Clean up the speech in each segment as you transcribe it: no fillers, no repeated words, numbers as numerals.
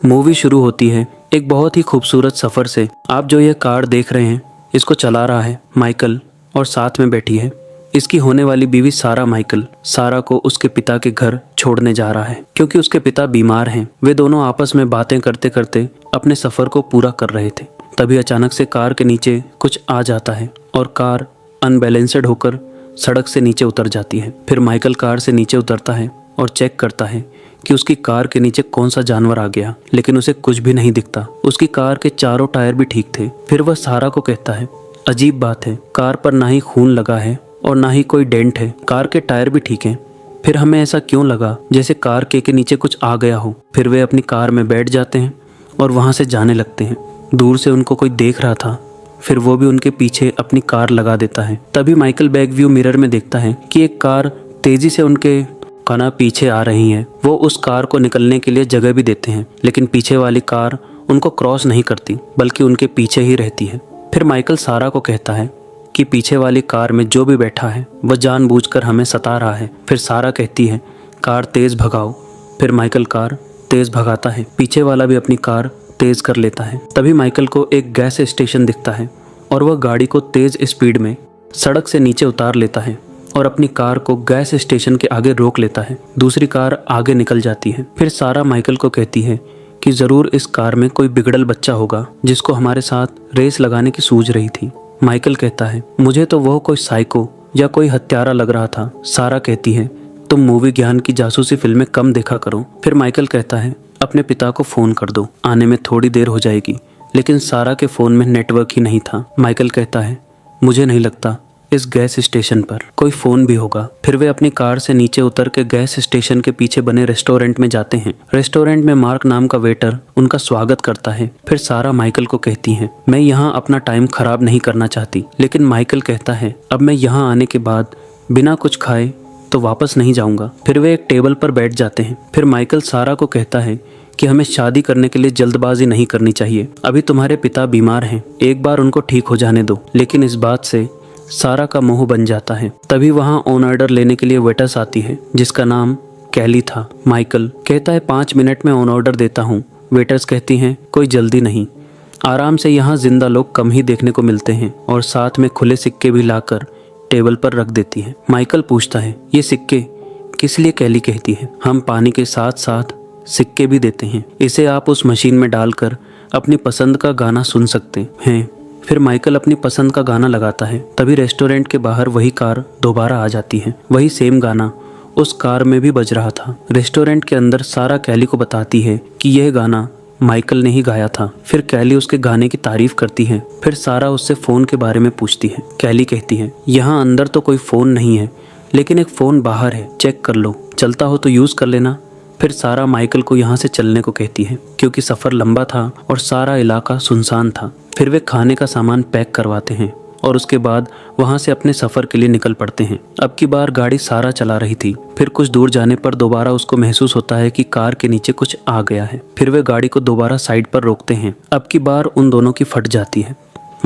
Movie शुरू होती है एक बहुत ही खूबसूरत सफ़र से। आप जो ये कार देख रहे हैं इसको चला रहा है माइकल और साथ में बैठी है इसकी होने वाली बीवी सारा। माइकल सारा को उसके पिता के घर छोड़ने जा रहा है क्योंकि उसके पिता बीमार हैं। वे दोनों आपस में बातें करते करते अपने सफ़र को पूरा कर रहे थे। तभी अचानक से कार के नीचे कुछ आ जाता है और कार अनबैलेंस्ड होकर सड़क से नीचे उतर जाती है। फिर माइकल कार से नीचे उतरता है और चेक करता है कि उसकी कार के नीचे कौन सा जानवर आ गया, लेकिन उसे कुछ भी नहीं दिखता। उसकी कार के चारों टायर भी ठीक थे। फिर वह सारा को कहता है, अजीब बात है, कार पर ना ही खून लगा है और ना ही कोई डेंट है, कार के टायर भी ठीक हैं। फिर हमें ऐसा क्यों लगा जैसे कार के नीचे कुछ आ गया हो। फिर वे अपनी कार में बैठ जाते हैं और वहाँ से जाने लगते हैं। दूर से उनको कोई देख रहा था, फिर वो भी उनके पीछे अपनी कार लगा देता है। तभी माइकल बैक व्यू मिरर में देखता है कि एक कार तेजी से उनके खाना पीछे आ रही है। वो उस कार को निकलने के लिए जगह भी देते हैं, लेकिन पीछे वाली कार उनको क्रॉस नहीं करती बल्कि उनके पीछे ही रहती है। फिर माइकल सारा को कहता है कि पीछे वाली कार में जो भी बैठा है वह जानबूझकर हमें सता रहा है। फिर सारा कहती है, कार तेज भगाओ। फिर माइकल कार तेज भगाता है, पीछे वाला भी अपनी कार तेज कर लेता है। तभी माइकल को एक गैस स्टेशन दिखता है और वह गाड़ी को तेज स्पीड में सड़क से नीचे उतार लेता है और अपनी कार को गैस स्टेशन के आगे रोक लेता है। दूसरी कार आगे निकल जाती है। फिर सारा माइकल को कहती है कि ज़रूर इस कार में कोई बिगड़ल बच्चा होगा जिसको हमारे साथ रेस लगाने की सूझ रही थी। माइकल कहता है, मुझे तो वह कोई साइको या कोई हत्यारा लग रहा था। सारा कहती है, तुम मूवी ज्ञान की जासूसी फिल्में कम देखा करो। फिर माइकल कहता है, अपने पिता को फ़ोन कर दो, आने में थोड़ी देर हो जाएगी। लेकिन सारा के फ़ोन में नेटवर्क ही नहीं था। माइकल कहता है, मुझे नहीं लगता इस गैस स्टेशन पर कोई फ़ोन भी होगा। फिर वे अपनी कार से नीचे उतर के गैस स्टेशन के पीछे बने रेस्टोरेंट में जाते हैं। रेस्टोरेंट में मार्क नाम का वेटर उनका स्वागत करता है। फिर सारा माइकल को कहती है, मैं यहाँ अपना टाइम खराब नहीं करना चाहती। लेकिन माइकल कहता है, अब मैं यहाँ आने के बाद बिना कुछ खाए तो वापस नहीं जाऊँगा। फिर वे एक टेबल पर बैठ जाते हैं। फिर माइकल सारा को कहता है कि हमें शादी करने के लिए जल्दबाजी नहीं करनी चाहिए। अभी तुम्हारे पिता बीमार हैं, एक बार उनको ठीक हो जाने दो। लेकिन इस बात से सारा का मुंह बन जाता है। तभी वहाँ ऑन ऑर्डर लेने के लिए वेटर्स आती है जिसका नाम कैली था। माइकल कहता है, 5 मिनट में ऑन ऑर्डर देता हूँ। वेटर्स कहती हैं, कोई जल्दी नहीं, आराम से, यहाँ जिंदा लोग कम ही देखने को मिलते हैं। और साथ में खुले सिक्के भी लाकर टेबल पर रख देती है। माइकल पूछता है, ये सिक्के किस लिए? कैली कहती है, हम पानी के साथ साथ सिक्के भी देते हैं, इसे आप उस मशीन में डालकर अपनी पसंद का गाना सुन सकते हैं। फिर माइकल अपनी पसंद का गाना लगाता है। तभी रेस्टोरेंट के बाहर वही कार दोबारा आ जाती है। वही सेम गाना उस कार में भी बज रहा था। रेस्टोरेंट के अंदर सारा कैली को बताती है कि यह गाना माइकल ने ही गाया था। फिर कैली उसके गाने की तारीफ करती है। फिर सारा उससे फ़ोन के बारे में पूछती है। कैली कहती है, यहाँ अंदर तो कोई फ़ोन नहीं है, लेकिन एक फ़ोन बाहर है, चेक कर लो, चलता हो तो यूज़ कर लेना। फिर सारा माइकल को यहाँ से चलने को कहती है क्योंकि सफ़र लंबा था और सारा इलाका सुनसान था। फिर वे खाने का सामान पैक करवाते हैं और उसके बाद वहाँ से अपने सफ़र के लिए निकल पड़ते हैं। अब की बार गाड़ी सारा चला रही थी। फिर कुछ दूर जाने पर दोबारा उसको महसूस होता है कि कार के नीचे कुछ आ गया है। फिर वे गाड़ी को दोबारा साइड पर रोकते हैं। अब की बार उन दोनों की फट जाती है।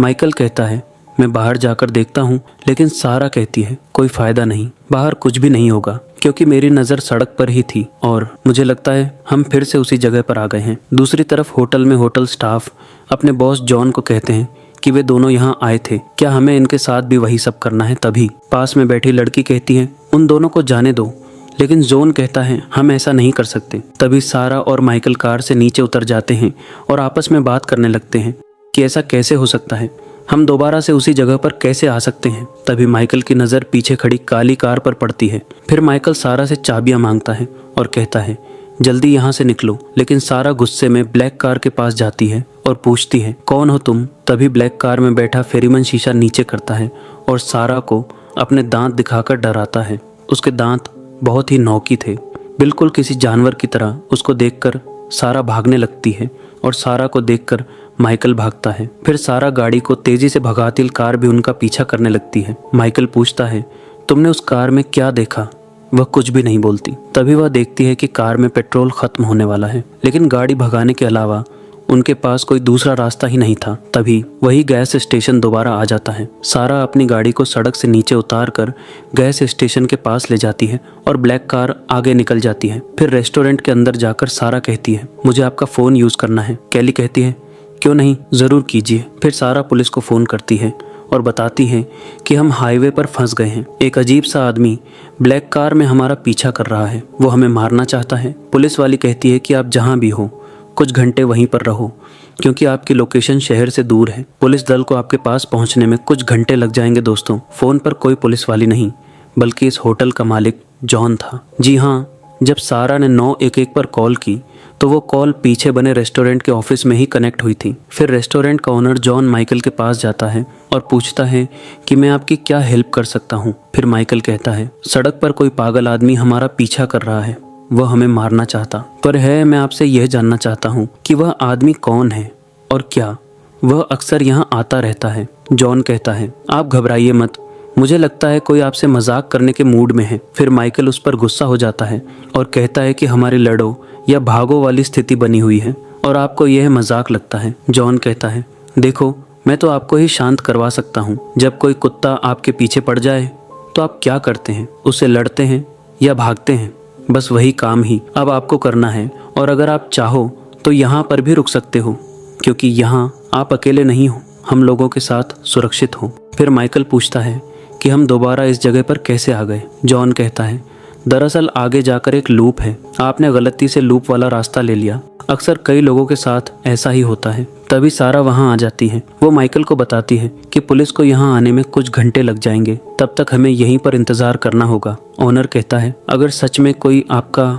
माइकल कहता है, मैं बाहर जाकर देखता हूँ। लेकिन सारा कहती है, कोई फ़ायदा नहीं, बाहर कुछ भी नहीं होगा क्योंकि मेरी नज़र सड़क पर ही थी और मुझे लगता है हम फिर से उसी जगह पर आ गए हैं। दूसरी तरफ होटल में होटल स्टाफ अपने बॉस जॉन को कहते हैं कि वे दोनों यहाँ आए थे, क्या हमें इनके साथ भी वही सब करना है? तभी पास में बैठी लड़की कहती है, उन दोनों को जाने दो। लेकिन जॉन कहता है, हम ऐसा नहीं कर सकते। तभी सारा और माइकल कार से नीचे उतर जाते हैं और आपस में बात करने लगते हैं कि ऐसा कैसे हो सकता है, हम दोबारा से उसी जगह पर कैसे आ सकते हैं। तभी माइकल की नज़र पीछे खड़ी काली कार पर पड़ती है। फिर माइकल सारा से चाबियां मांगता है और कहता है, जल्दी यहाँ से निकलो। लेकिन सारा गुस्से में ब्लैक कार के पास जाती है और पूछती है, कौन हो तुम? तभी ब्लैक कार में बैठा फेरीमन शीशा नीचे करता है और सारा को अपने दांत दिखाकर डराता है। उसके दांत बहुत ही नौकी थे, बिल्कुल किसी जानवर की तरह। उसको देखकर सारा भागने लगती है और सारा को देखकर माइकल भागता है। फिर सारा गाड़ी को तेजी से भगाती कार भी उनका पीछा करने लगती है। माइकल पूछता है, तुमने उस कार में क्या देखा? वह कुछ भी नहीं बोलती। तभी वह देखती है कि कार में पेट्रोल खत्म होने वाला है, लेकिन गाड़ी भगाने के अलावा उनके पास कोई दूसरा रास्ता ही नहीं था। तभी वही गैस स्टेशन दोबारा आ जाता है। सारा अपनी गाड़ी को सड़क से नीचे उतार कर गैस स्टेशन के पास ले जाती है और ब्लैक कार आगे निकल जाती है। फिर रेस्टोरेंट के अंदर जाकर सारा कहती है, मुझे आपका फ़ोन यूज़ करना है। कैली कहती है, क्यों नहीं, ज़रूर कीजिए। फिर सारा पुलिस को फ़ोन करती है और बताती है कि हम हाईवे पर फंस गए हैं। एक अजीब सा आदमी ब्लैक कार में हमारा पीछा कर रहा है, वो हमें मारना चाहता है। पुलिस वाली कहती है कि आप जहाँ भी हो कुछ घंटे वहीं पर रहो, क्योंकि आपकी लोकेशन शहर से दूर है। पुलिस दल को आपके पास पहुंचने में कुछ घंटे लग जाएंगे। दोस्तों, फ़ोन पर कोई पुलिस वाली नहीं बल्कि इस होटल का मालिक जॉन था। जी हाँ, जब सारा ने 911 पर कॉल की तो वो कॉल पीछे बने रेस्टोरेंट के ऑफिस में ही कनेक्ट हुई थी। फिर रेस्टोरेंट का ओनर जॉन माइकल के पास जाता है और पूछता है कि मैं आपकी क्या हेल्प कर सकता हूँ। फिर माइकल कहता है, सड़क पर कोई पागल आदमी हमारा पीछा कर रहा है, वह हमें मारना चाहता पर है। मैं आपसे यह जानना चाहता हूँ कि वह आदमी कौन है और क्या वह अक्सर यहाँ आता रहता है। जॉन कहता है, आप घबराइए मत, मुझे लगता है कोई आपसे मजाक करने के मूड में है। फिर माइकल उस पर गुस्सा हो जाता है और कहता है कि हमारी लड़ो या भागो वाली स्थिति बनी हुई है और आपको यह मजाक लगता है। जॉन कहता है, देखो मैं तो आपको ही शांत करवा सकता हूँ। जब कोई कुत्ता आपके पीछे पड़ जाए तो आप क्या करते हैं, उससे लड़ते हैं या भागते हैं? बस वही काम ही अब आपको करना है। और अगर आप चाहो तो यहाँ पर भी रुक सकते हो, क्योंकि यहाँ आप अकेले नहीं हो, हम लोगों के साथ सुरक्षित हो। फिर माइकल पूछता है कि हम दोबारा इस जगह पर कैसे आ गए। जॉन कहता है, दरअसल आगे जाकर एक लूप है, आपने गलती से लूप वाला रास्ता ले लिया। अक्सर कई लोगों के साथ ऐसा ही होता है। तभी सारा वहां आ जाती है। वो माइकल को बताती है कि पुलिस को यहां आने में कुछ घंटे लग जाएंगे, तब तक हमें यहीं पर इंतजार करना होगा। ओनर कहता है, अगर सच में कोई आपका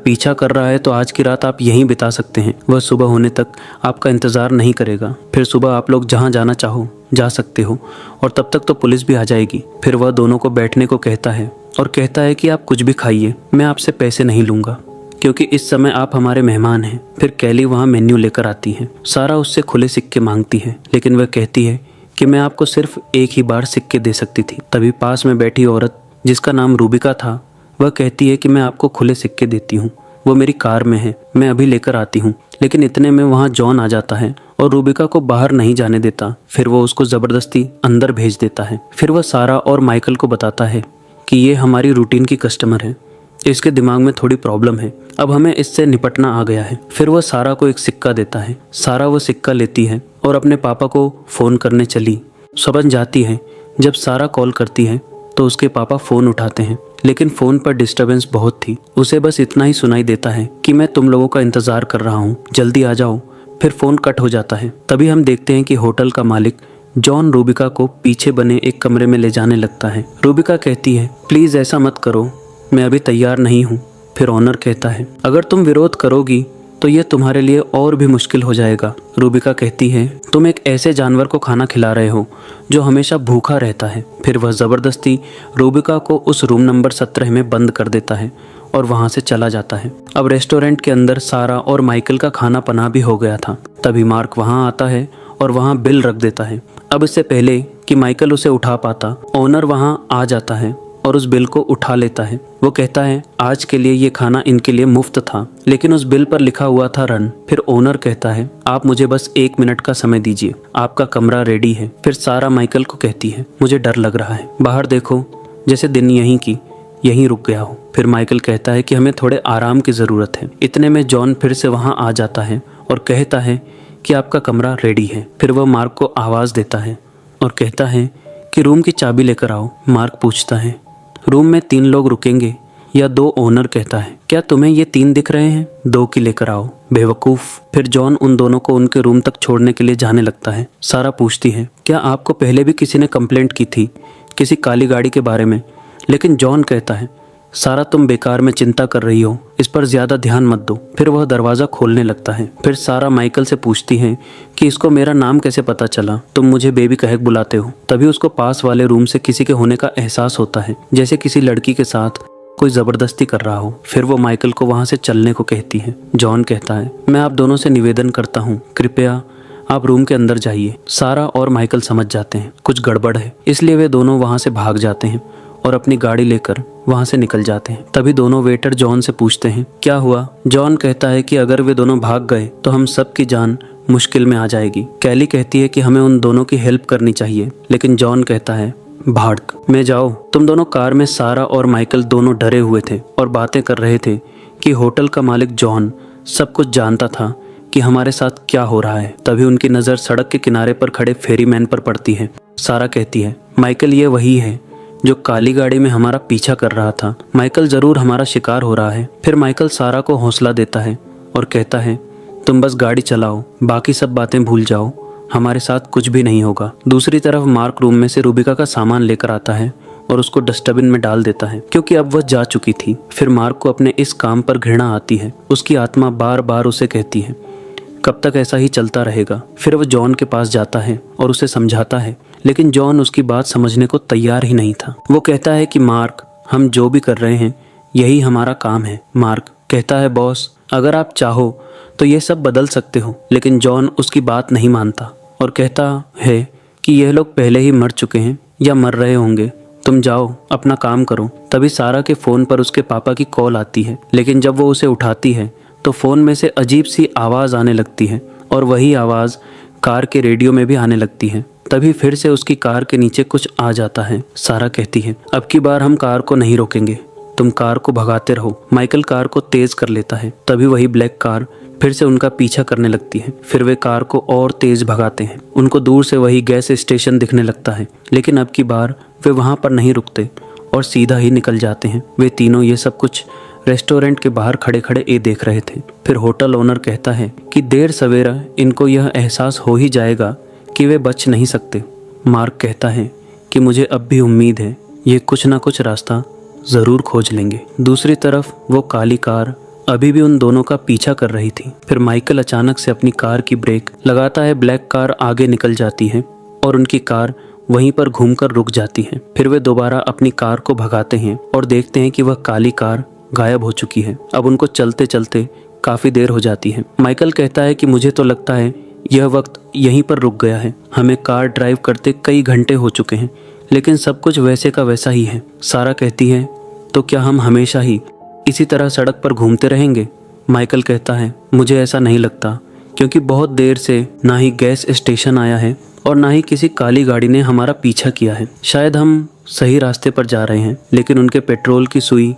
पीछा कर रहा है तो आज की रात आप यहीं बिता सकते हैं। वह सुबह होने तक आपका इंतजार नहीं करेगा। फिर सुबह आप लोग जहां जाना चाहो जा सकते हो और तब तक तो पुलिस भी आ जाएगी। फिर वह दोनों को बैठने को कहता है और कहता है कि आप कुछ भी खाइए, मैं आपसे पैसे नहीं लूंगा क्योंकि इस समय आप हमारे मेहमान हैं। फिर कैली वहाँ मेन्यू लेकर आती है। सारा उससे खुले सिक्के मांगती है, लेकिन वह कहती है कि मैं आपको सिर्फ एक ही बार सिक्के दे सकती थी। तभी पास में बैठी औरत जिसका नाम रूबिका था, वह कहती है कि मैं आपको खुले सिक्के देती हूँ, वो मेरी कार में है, मैं अभी लेकर आती हूँ। लेकिन इतने में वहाँ जॉन आ जाता है और रूबिका को बाहर नहीं जाने देता। फिर वो उसको ज़बरदस्ती अंदर भेज देता है। फिर वह सारा और माइकल को बताता है कि ये हमारी रूटीन की कस्टमर है, इसके दिमाग में थोड़ी प्रॉब्लम है, अब हमें इससे निपटना आ गया है। फिर वह सारा को एक सिक्का देता है। सारा वो सिक्का लेती है और अपने पापा को फ़ोन करने चली समझ जाती है। जब सारा कॉल करती है तो उसके पापा फ़ोन उठाते हैं, लेकिन फ़ोन पर डिस्टर्बेंस बहुत थी। उसे बस इतना ही सुनाई देता है कि मैं तुम लोगों का इंतज़ार कर रहा हूँ, जल्दी आ जाओ। फिर फ़ोन कट हो जाता है। तभी हम देखते हैं कि होटल का मालिक जॉन रूबिका को पीछे बने एक कमरे में ले जाने लगता है। रूबिका कहती है, प्लीज़ ऐसा मत करो, मैं अभी तैयार नहीं हूँ। फिर ऑनर कहता है, अगर तुम विरोध करोगी तो ये तुम्हारे लिए और भी मुश्किल हो जाएगा। रूबिका कहती है, तुम एक ऐसे जानवर को खाना खिला रहे हो जो हमेशा भूखा रहता है। फिर वह ज़बरदस्ती रूबिका को उस रूम नंबर 17 में बंद कर देता है और वहाँ से चला जाता है। अब रेस्टोरेंट के अंदर सारा और माइकल का खाना पना भी हो गया था। तभी मार्क वहाँ आता है और वहाँ बिल रख देता है। अब इससे पहले कि माइकल उसे उठा पाता, ओनर वहाँ आ जाता है और उस बिल को उठा लेता है। वो कहता है, आज के लिए ये खाना इनके लिए मुफ्त था, लेकिन उस बिल पर लिखा हुआ था रन। फिर ओनर कहता है, आप मुझे बस 1 मिनट का समय दीजिए, आपका कमरा रेडी है। फिर सारा माइकल को कहती है, मुझे डर लग रहा है, बाहर देखो जैसे दिन यहीं रुक गया हो। फिर माइकल कहता है कि हमें थोड़े आराम की ज़रूरत है। इतने में जॉन फिर से वहाँ आ जाता है और कहता है कि आपका कमरा रेडी है। फिर वह मार्क को आवाज़ देता है और कहता है कि रूम की चाबी लेकर आओ। मार्क पूछता है, रूम में 3 लोग रुकेंगे या 2? ओनर कहता है, क्या तुम्हें ये 3 दिख रहे हैं? 2 की लेकर आओ, बेवकूफ़। फिर जॉन उन दोनों को उनके रूम तक छोड़ने के लिए जाने लगता है। सारा पूछती है, क्या आपको पहले भी किसी ने कंप्लेंट की थी किसी काली गाड़ी के बारे में? लेकिन जॉन कहता है, सारा तुम बेकार में चिंता कर रही हो, इस पर ज़्यादा ध्यान मत दो। फिर वह दरवाज़ा खोलने लगता है। फिर सारा माइकल से पूछती है कि इसको मेरा नाम कैसे पता चला, तुम मुझे बेबी कह बुलाते हो। तभी उसको पास वाले रूम से किसी के होने का एहसास होता है, जैसे किसी लड़की के साथ कोई ज़बरदस्ती कर रहा हो। फिर वो माइकल को वहाँ से चलने को कहती है। जॉन कहता है, मैं आप दोनों से निवेदन करता हूँ, कृपया आप रूम के अंदर जाइए। सारा और माइकल समझ जाते हैं कुछ गड़बड़ है, इसलिए वे दोनों वहाँ से भाग जाते हैं और अपनी गाड़ी लेकर वहाँ से निकल जाते हैं। तभी दोनों वेटर जॉन से पूछते हैं क्या हुआ। जॉन कहता है कि अगर वे दोनों भाग गए तो हम सब की जान मुश्किल में आ जाएगी। कैली कहती है कि हमें उन दोनों की हेल्प करनी चाहिए, लेकिन जॉन कहता है भाड़क में जाओ। तुम दोनों कार में सारा और माइकल दोनों डरे हुए थे और बातें कर रहे थे कि होटल का मालिक जॉन सब कुछ जानता था कि हमारे साथ क्या हो रहा है। तभी उनकी नज़र सड़क के किनारे पर खड़े फेरीमैन पर पड़ती है। सारा कहती है माइकल ये वही है जो काली गाड़ी में हमारा पीछा कर रहा था। माइकल ज़रूर हमारा शिकार हो रहा है। फिर माइकल सारा को हौसला देता है और कहता है तुम बस गाड़ी चलाओ, बाकी सब बातें भूल जाओ, हमारे साथ कुछ भी नहीं होगा। दूसरी तरफ मार्क रूम में से रूबिका का सामान लेकर आता है और उसको डस्टबिन में डाल देता है क्योंकि अब वह जा चुकी थी। फिर मार्क को अपने इस काम पर घृणा आती है। उसकी आत्मा बार बार उसे कहती है कब तक ऐसा ही चलता रहेगा। फिर वह जॉन के पास जाता है और उसे समझाता है, लेकिन जॉन उसकी बात समझने को तैयार ही नहीं था। वो कहता है कि मार्क हम जो भी कर रहे हैं यही हमारा काम है। मार्क कहता है बॉस अगर आप चाहो तो ये सब बदल सकते हो, लेकिन जॉन उसकी बात नहीं मानता और कहता है कि यह लोग पहले ही मर चुके हैं या मर रहे होंगे, तुम जाओ अपना काम करो। तभी सारा के फ़ोन पर उसके पापा की कॉल आती है, लेकिन जब वो उसे उठाती है तो फ़ोन में से अजीब सी आवाज़ आने लगती है और वही आवाज़ कार के रेडियो में भी आने लगती है। तभी फिर से उसकी कार के नीचे कुछ आ जाता है। सारा कहती है अब की बार हम कार को नहीं रोकेंगे, तुम कार को भगाते रहो। माइकल कार को तेज कर लेता है। तभी वही ब्लैक कार फिर से उनका पीछा करने लगती है। फिर वे कार को और तेज भगाते हैं। उनको दूर से वही गैस स्टेशन दिखने लगता है, लेकिन अब की बार वे वहाँ पर नहीं रुकते और सीधा ही निकल जाते हैं। वे तीनों ये सब कुछ रेस्टोरेंट के बाहर खड़े खड़े ये देख रहे थे। फिर होटल ओनर कहता है कि देर सवेरा इनको यह एहसास हो ही जाएगा कि वे बच नहीं सकते। मार्क कहता है कि मुझे अब भी उम्मीद है ये कुछ ना कुछ रास्ता ज़रूर खोज लेंगे। दूसरी तरफ वो काली कार अभी भी उन दोनों का पीछा कर रही थी। फिर माइकल अचानक से अपनी कार की ब्रेक लगाता है। ब्लैक कार आगे निकल जाती है और उनकी कार वहीं पर घूमकर रुक जाती है। फिर वे दोबारा अपनी कार को भगाते हैं और देखते हैं कि वह काली कार गायब हो चुकी है। अब उनको चलते चलते काफ़ी देर हो जाती है। माइकल कहता है कि मुझे तो लगता है यह वक्त यहीं पर रुक गया है। हमें कार ड्राइव करते कई घंटे हो चुके हैं, लेकिन सब कुछ वैसे का वैसा ही है। सारा कहती है तो क्या हम हमेशा ही इसी तरह सड़क पर घूमते रहेंगे? माइकल कहता है मुझे ऐसा नहीं लगता, क्योंकि बहुत देर से ना ही गैस स्टेशन आया है और ना ही किसी काली गाड़ी ने हमारा पीछा किया है। शायद हम सही रास्ते पर जा रहे हैं, लेकिन उनके पेट्रोल की सुई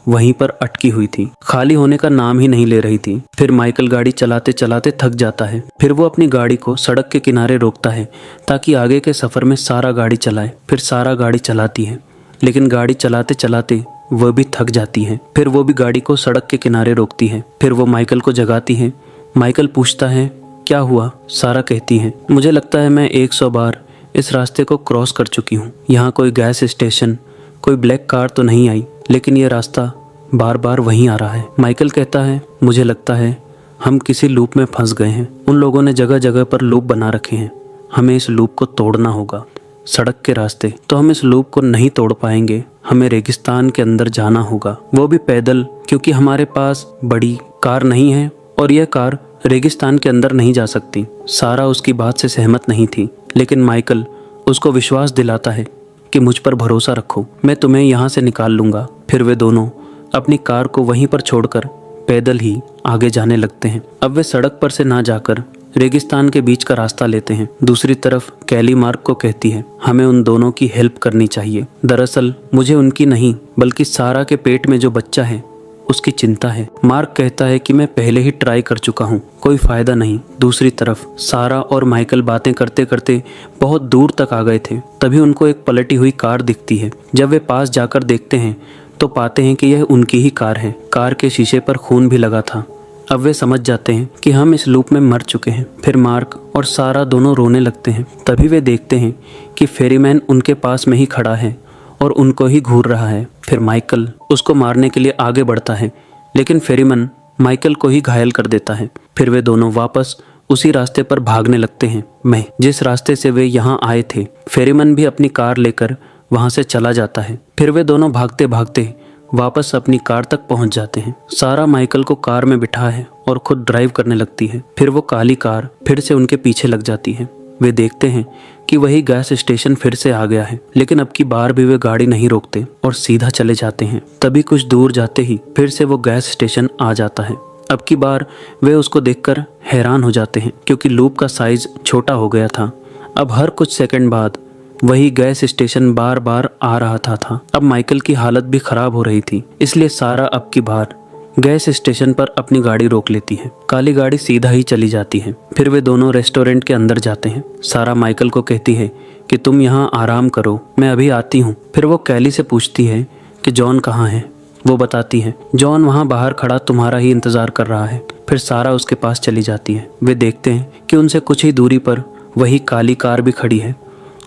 वहीं पर अटकी हुई थी, खाली होने का नाम ही नहीं ले रही थी। फिर माइकल गाड़ी चलाते चलाते थक जाता है। फिर वो अपनी गाड़ी को सड़क के किनारे रोकता है ताकि आगे के सफ़र में सारा गाड़ी चलाए। फिर सारा गाड़ी चलाती है, लेकिन गाड़ी चलाते चलाते वह भी थक जाती है। फिर वो भी गाड़ी को सड़क के किनारे रोकती है। फिर वो माइकल को जगाती है। माइकल पूछता है क्या हुआ? सारा कहती है मुझे लगता है मैं 100 बार इस रास्ते को क्रॉस कर चुकी हूँ। यहाँ कोई गैस स्टेशन, कोई ब्लैक कार तो नहीं आई, लेकिन ये रास्ता बार बार वहीं आ रहा है। माइकल कहता है मुझे लगता है हम किसी लूप में फंस गए हैं। उन लोगों ने जगह जगह पर लूप बना रखे हैं। हमें इस लूप को तोड़ना होगा। सड़क के रास्ते तो हम इस लूप को नहीं तोड़ पाएंगे। हमें रेगिस्तान के अंदर जाना होगा, वो भी पैदल, क्योंकि हमारे पास बड़ी कार नहीं है और यह कार रेगिस्तान के अंदर नहीं जा सकती। सारा उसकी बात से सहमत नहीं थी, लेकिन माइकल उसको विश्वास दिलाता है कि मुझ पर भरोसा रखो, मैं तुम्हें यहाँ से निकाल लूँगा। फिर वे दोनों अपनी कार को वहीं पर छोड़कर पैदल ही आगे जाने लगते हैं। अब वे सड़क पर से ना जाकर रेगिस्तान के बीच का रास्ता लेते हैं। दूसरी तरफ कैली मार्क को कहती है हमें उन दोनों की हेल्प करनी चाहिए। दरअसल मुझे उनकी नहीं, बल्कि सारा के पेट में जो बच्चा है उसकी चिंता है। मार्क कहता है कि मैं पहले ही ट्राई कर चुका हूँ, कोई फायदा नहीं। दूसरी तरफ सारा और माइकल बातें करते करते बहुत दूर तक आ गए थे। तभी उनको एक पलटी हुई कार दिखती है। जब वे पास जाकर देखते हैं तो पाते हैं कि यह उनकी ही कार है। कार के शीशे पर खून भी लगा था। अब वे समझ जाते हैं कि हम इस लूप में मर चुके हैं। फिर मार्क और सारा दोनों रोने लगते हैं। तभी वे देखते हैं कि फेरीमैन उनके पास में ही खड़ा है और उनको ही घूर रहा है। फिर माइकल उसको मारने के लिए आगे बढ़ता है, लेकिन फेरीमैन माइकल को ही घायल कर देता है। फिर वे दोनों वापस उसी रास्ते पर भागने लगते हैं, जिस रास्ते से वे यहाँ आए थे। फेरीमैन भी अपनी कार लेकर वहाँ से चला जाता है। फिर वे दोनों भागते भागते वापस अपनी कार तक पहुंच जाते हैं। सारा माइकल को कार में बिठा है और खुद ड्राइव करने लगती है। फिर वो काली कार फिर से उनके पीछे लग जाती है वे देखते हैं कि वही गैस स्टेशन फिर से आ गया है, लेकिन अब की बार भी वे गाड़ी नहीं रोकते और सीधा चले जाते हैं। तभी कुछ दूर जाते ही फिर से वो गैस स्टेशन आ जाता है। अब की बार वे उसको देखकर हैरान हो जाते हैं क्योंकि लूप का साइज छोटा हो गया था। अब हर कुछ सेकंड बाद वही गैस स्टेशन बार बार आ रहा था। अब माइकल की हालत भी खराब हो रही थी, इसलिए सारा अब की बार गैस स्टेशन पर अपनी गाड़ी रोक लेती है। काली गाड़ी सीधा ही चली जाती है। फिर वे दोनों रेस्टोरेंट के अंदर जाते हैं। सारा माइकल को कहती है कि तुम यहाँ आराम करो, मैं अभी आती हूँ। फिर वो कैली से पूछती है कि जॉन कहाँ है। वो बताती है जॉन वहाँ बाहर खड़ा तुम्हारा ही इंतजार कर रहा है। फिर सारा उसके पास चली जाती है। वे देखते हैं कि उनसे कुछ ही दूरी पर वही काली कार भी खड़ी है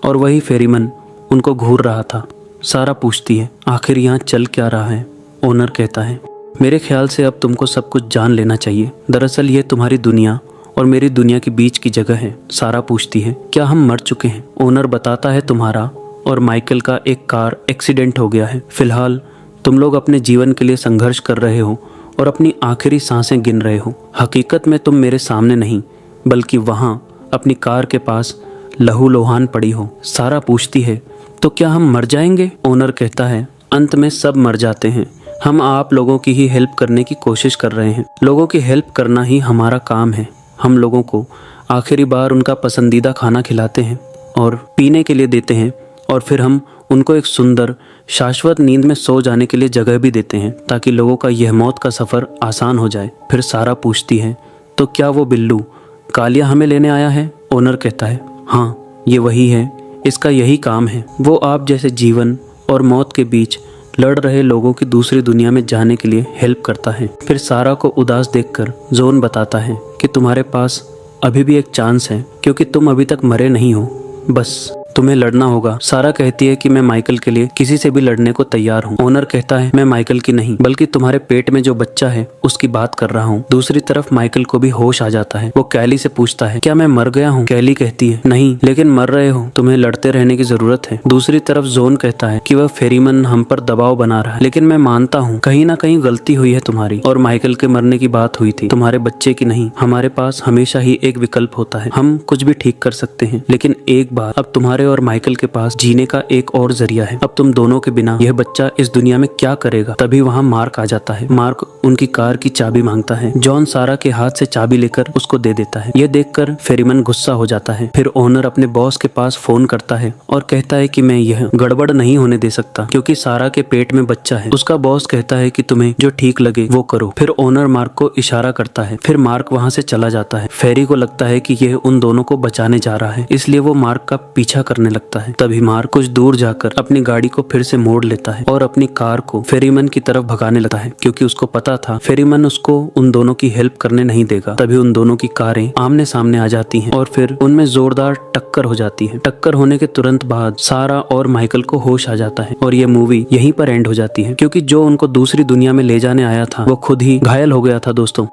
और वही फेरीमैन उनको घूर रहा था। सारा पूछती है आखिर यहाँ चल क्या रहा है। ओनर कहता है मेरे ख्याल से अब तुमको सब कुछ जान लेना चाहिए। दरअसल ये तुम्हारी दुनिया और मेरी दुनिया के बीच की जगह है। सारा पूछती है क्या हम मर चुके हैं। ओनर बताता है तुम्हारा और माइकल का एक कार एक्सीडेंट हो गया है। फिलहाल तुम लोग अपने जीवन के लिए संघर्ष कर रहे हो और अपनी आखिरी सांसें गिन रहे हो। हकीकत में तुम मेरे सामने नहीं बल्कि वहाँ अपनी कार के पास लहूलुहान पड़ी हो। सारा पूछती है तो क्या हम मर जाएंगे। ओनर कहता है अंत में सब मर जाते हैं। हम आप लोगों की ही हेल्प करने की कोशिश कर रहे हैं। लोगों की हेल्प करना ही हमारा काम है। हम लोगों को आखिरी बार उनका पसंदीदा खाना खिलाते हैं और पीने के लिए देते हैं और फिर हम उनको एक सुंदर शाश्वत नींद में सो जाने के लिए जगह भी देते हैं ताकि लोगों का यह मौत का सफ़र आसान हो जाए। फिर सारा पूछती है तो क्या वो बिल्लू कालिया हमें लेने आया है। ओनर कहता है हाँ ये वही है, इसका यही काम है। वो आप जैसे जीवन और मौत के बीच लड़ रहे लोगों की दूसरी दुनिया में जाने के लिए हेल्प करता है। फिर सारा को उदास देखकर जॉन बताता है कि तुम्हारे पास अभी भी एक चांस है क्योंकि तुम अभी तक मरे नहीं हो, बस तुम्हें लड़ना होगा। सारा कहती है कि मैं माइकल के लिए किसी से भी लड़ने को तैयार हूँ। ओनर कहता है मैं माइकल की नहीं बल्कि तुम्हारे पेट में जो बच्चा है उसकी बात कर रहा हूँ। दूसरी तरफ माइकल को भी होश आ जाता है। वो कैली से पूछता है क्या मैं मर गया हूँ। कैली कहती है नहीं लेकिन मर रहे हो, तुम्हें लड़ते रहने की जरूरत है। दूसरी तरफ जॉन कहता है कि वह फेरीमैन हम पर दबाव बना रहा है, लेकिन मैं मानता हूँ कहीं ना कहीं गलती हुई है तुम्हारी और माइकल के मरने की बात हुई थी, तुम्हारे बच्चे की नहीं। हमारे पास हमेशा ही एक विकल्प होता है, हम कुछ भी ठीक कर सकते हैं, लेकिन एक बार अब तुम्हारे और माइकल के पास जीने का एक और जरिया है। अब तुम दोनों के बिना यह बच्चा इस दुनिया में क्या करेगा। तभी वहाँ मार्क आ जाता है। मार्क उनकी कार की चाबी मांगता है। जॉन सारा के हाथ से चाबी लेकर उसको दे देता है। यह देखकर फेरीमैन गुस्सा हो जाता है। फिर ओनर अपने बॉस के पास फोन करता है और कहता है कि मैं यह गड़बड़ नहीं होने दे सकता क्योंकि सारा के पेट में बच्चा है। उसका बॉस कहता है कि तुम्हें जो ठीक लगे वो करो। फिर ओनर मार्क को इशारा करता है। फिर मार्क वहाँ से चला जाता है। फेरी को लगता है कि यह उन दोनों को बचाने जा रहा है, इसलिए वो मार्क का पीछा करने लगता है। तभी मार्क कुछ दूर जाकर अपनी गाड़ी को फिर से मोड़ लेता है और अपनी कार को फेरीमैन की तरफ भगाने लगता है क्योंकि उसको पता था फेरीमैन उसको उन दोनों की हेल्प करने नहीं देगा। तभी उन दोनों की कारें आमने सामने आ जाती हैं और फिर उनमें जोरदार टक्कर हो जाती है। टक्कर होने के तुरंत बाद सारा और माइकल को होश आ जाता है और ये मूवी यहीं पर एंड हो जाती है क्योंकि जो उनको दूसरी दुनिया में ले जाने आया था वो खुद ही घायल हो गया था। दोस्तों